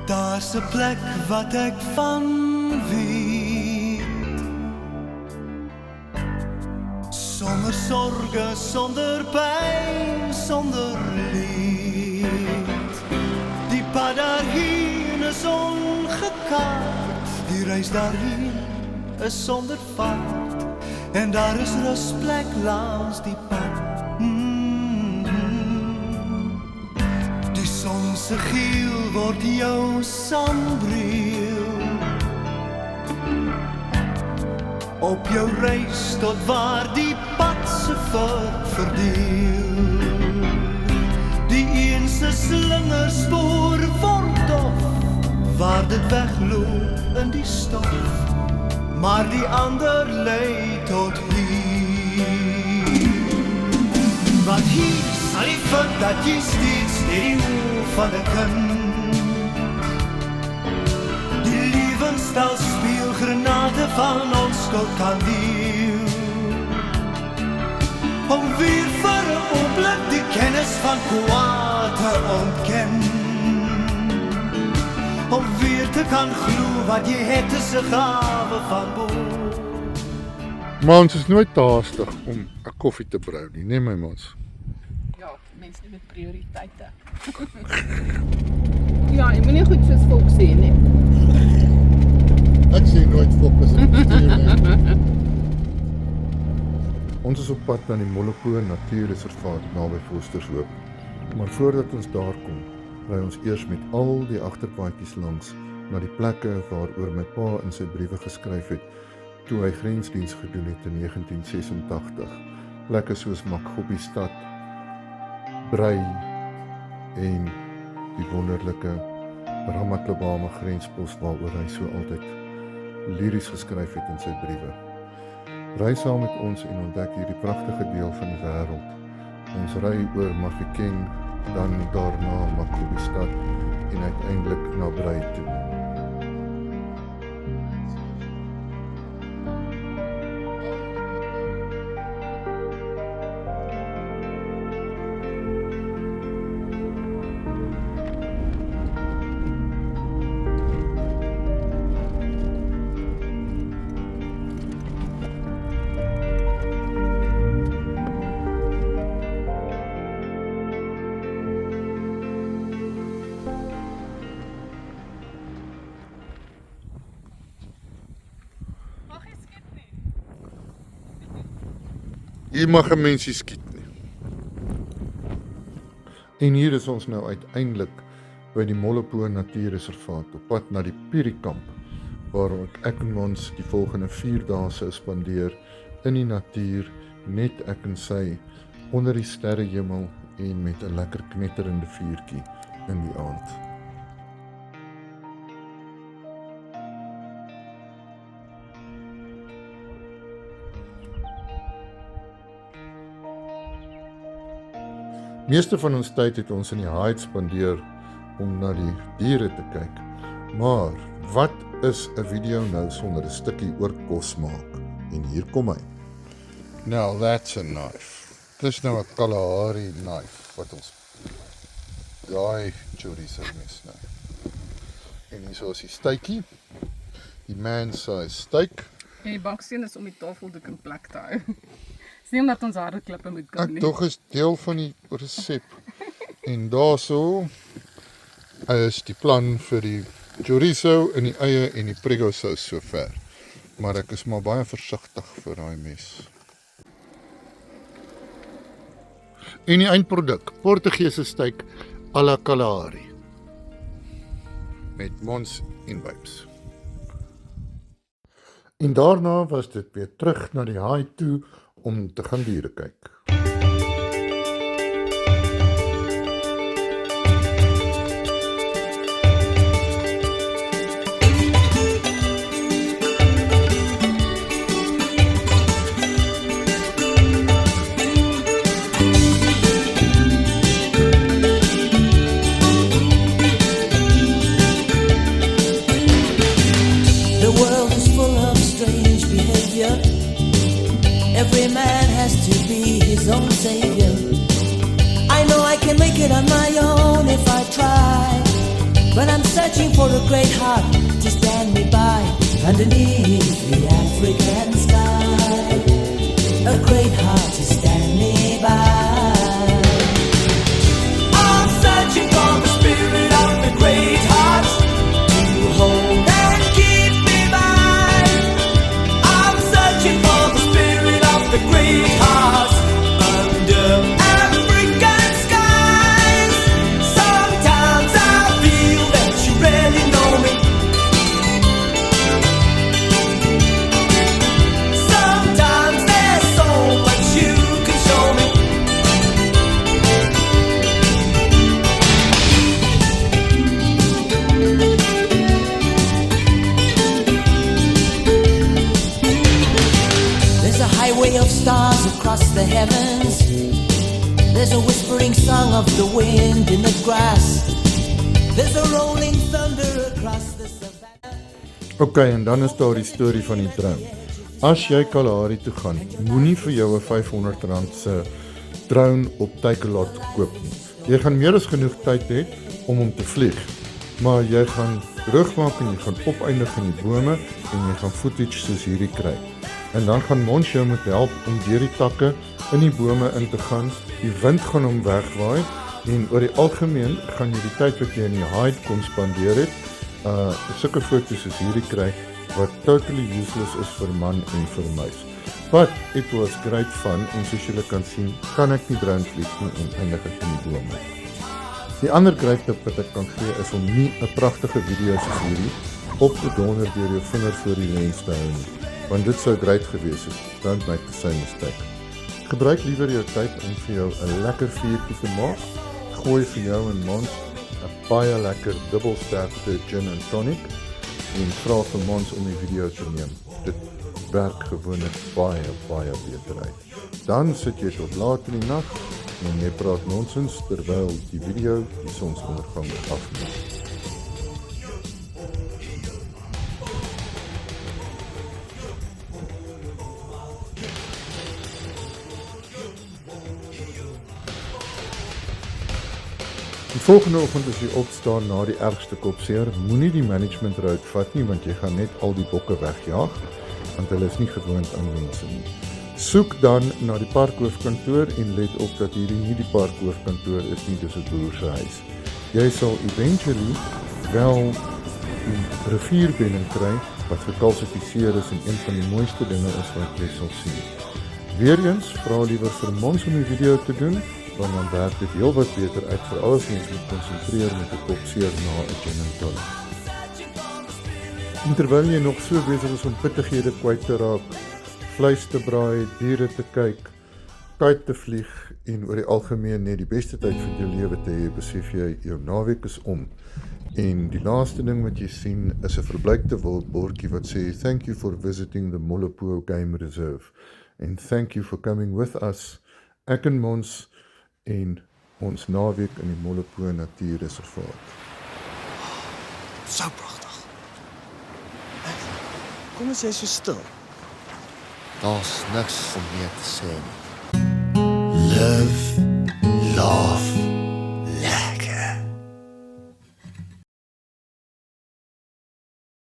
Daar's 'n plek wat ek van weet, sonder sorge, sonder pyn, sonder leed. Die pad daarheen is ongekaart, die reis daarheen is sonder vaart, en daar is rusplek langs die pad. Die son se geel word jou sonbril op jou reis tot waar die pad se verdeel. Die een se slingerspoor word dof, waar dit wegloop in die stof, maar die ander lei tot hier. Want hier sal jy vind dat jy steeds die oor van 'n kind. Die lewensstyl speel granate van onskuld kan deel, om weer vir 'n oomblik die kennis van kwaad te ontken, om weer te kan glo wat jy het is 'n gawe van bo. Maar ons is nooit haastig om 'n koffie te brou nie, nee my mans. Ja, mense met prioriteite. Ja, jy moenie goed soos volk sê nie. Ek sê nooit fokus in bestuur nie. Ons is op pad na die Molopo Natuurreservaat naby Forstershoop. Maar voordat ons daar kom, ry ons eers met al die agterpaadjies langs na die plekke waaroor my pa in sy briewe geskryf het toe hy grensdiens gedoen het in 1986. Plekke soos Makgobiestad, Brei en die wonderlike Ramatlobama grenspos waaroor hy so altyd liries geskryf het in sy briewe. Ry saam met ons en ontdek hierdie pragtige deel van die wêreld. Ons ry oor Mafeking, dan daarna Makgobiestad en uiteindelik na Brei toe. Hier mag 'n mensie skiet nie. En hier is ons nou uiteindelik by die Molopo Natuurreservaat op pad na die Pirikamp, waar ek en ons die volgende 4 dae sou spandeer in die natuur, net ek en sy, onder die sterrehemel en met 'n lekker knetterende vuurtjie in die aand. Meeste van ons tyd het ons in die Heights spandeer om na die diere te kyk. Maar wat is 'n video nou sonder 'n stukkie oor kos maak? En hier kom hy. Now that's a knife. Dis nou 'n Kalahari knife wat ons daai chorizo mes nou. En hier is die steakie. Die man-size steak. En die baksteen is om die tafeldoek in plek te hou. Dis nie omdat ons harde klippe moet kan nie. Tog is deel van die resep. En daarso is die plan vir die chorizo en die eie en die prego sous sover. Maar ek is maar baie versigtig vir daai mes. En die eindproduk, Portugese steak à la Kalahari. Met mons en wybs. En daarna was dit weer terug na die haai toe om te gaan diere kyk. The world is full of strange behavior. Every man has to be his own savior. I know I can make it on my own if I try, But I'm searching for a great heart to stand me by underneath the African sky. A great heart to stand me by. I'm searching for the spirit of the great heart to hold and keep me by. I'm searching for the spirit of the great heart under African skies. Sometimes I feel that you really know me. Sometimes there's so much you can show me. There's a highway of stars across the heavens. There's a whispering song of the wind in the grass. There's a rolling thunder across the savannah. Ok, en dan is daar die storie van die drone. As jy Kalahari toe gaan, moenie vir jou 'n R500 se drone op Takealot koop nie. Jy gaan meer as genoeg tyd hê om hom te vlieg, maar jy gaan droog maak en jy gaan opeindig in die bome en jy gaan footage soos hierdie kry. En dan gaan Mons jou moet help om deur die takke in die bome in te gaan. Die wind gaan hom wegwaai en oor die algemeen gaan jy die tyd wat jy in die hide kon spandeer het, sulke foto's soos hierdie kry wat totally useless is vir man en vir muis. But it was great fun en soos julle kan sien, kan ek nie drone vlieg nie en eindig ek in die bome. Die ander great tip wat ek kan gee is om nie 'n pragtige video soos hierdie op te donder deur jou vinger voor die lens te hou nie, want dit sou great gewees het. Don't make the same mistake. Gebruik liewer jou tyd om vir jou 'n lekker vuurtjie te maak. Gooi vir jou en Mons 'n baie lekker dubbelsterkte gin and tonic en vra vir Mons om die video te neem. Dit werk gewoonlik baie beter uit. Dan sit jy tot laat in die nag en jy praat nonsens terwyl die video die sonsondergang afneem. Die volgende oggend as jy opstaan na die ergste kopseer, moenie die management route vat nie, want jy gaan net al die bokke wegjaag, want hulle is nie gewoond aan mense nie. Soek dan na die parkhoofkantoor en let op dat hierdie nie die parkhoofkantoor is nie, dis 'n boer se huis. Jy sal eventually wel die rivierbedding kry wat gekalsifiseer is en een van die mooiste dinge is wat jy sal sien. Weereens, vra liewer vir Mons om die video te doen, want dan werk dit heel wat beter uit vir alles mens moet konsentreer met 'n kopseer na 'n gin and tonic. En terwyl jy nog so besig is om pittighede kwyt te raak, vleis te braai, diere te kyk, kite te vlieg en oor die algemeen net die beste tyd van jou lewe te hê, besef jy jou naweek is om. En die laaste ding wat jy sien is 'n verbleikte bordjie wat sê thank you for visiting the Molopo Game Reserve and thank you for coming with us. Ek en Mons en ons naweek in die Molopo Natuurreservaat. So pragtig. Kom ons sê so stil. Daar's niks om meer te sê nie. Live, laugh,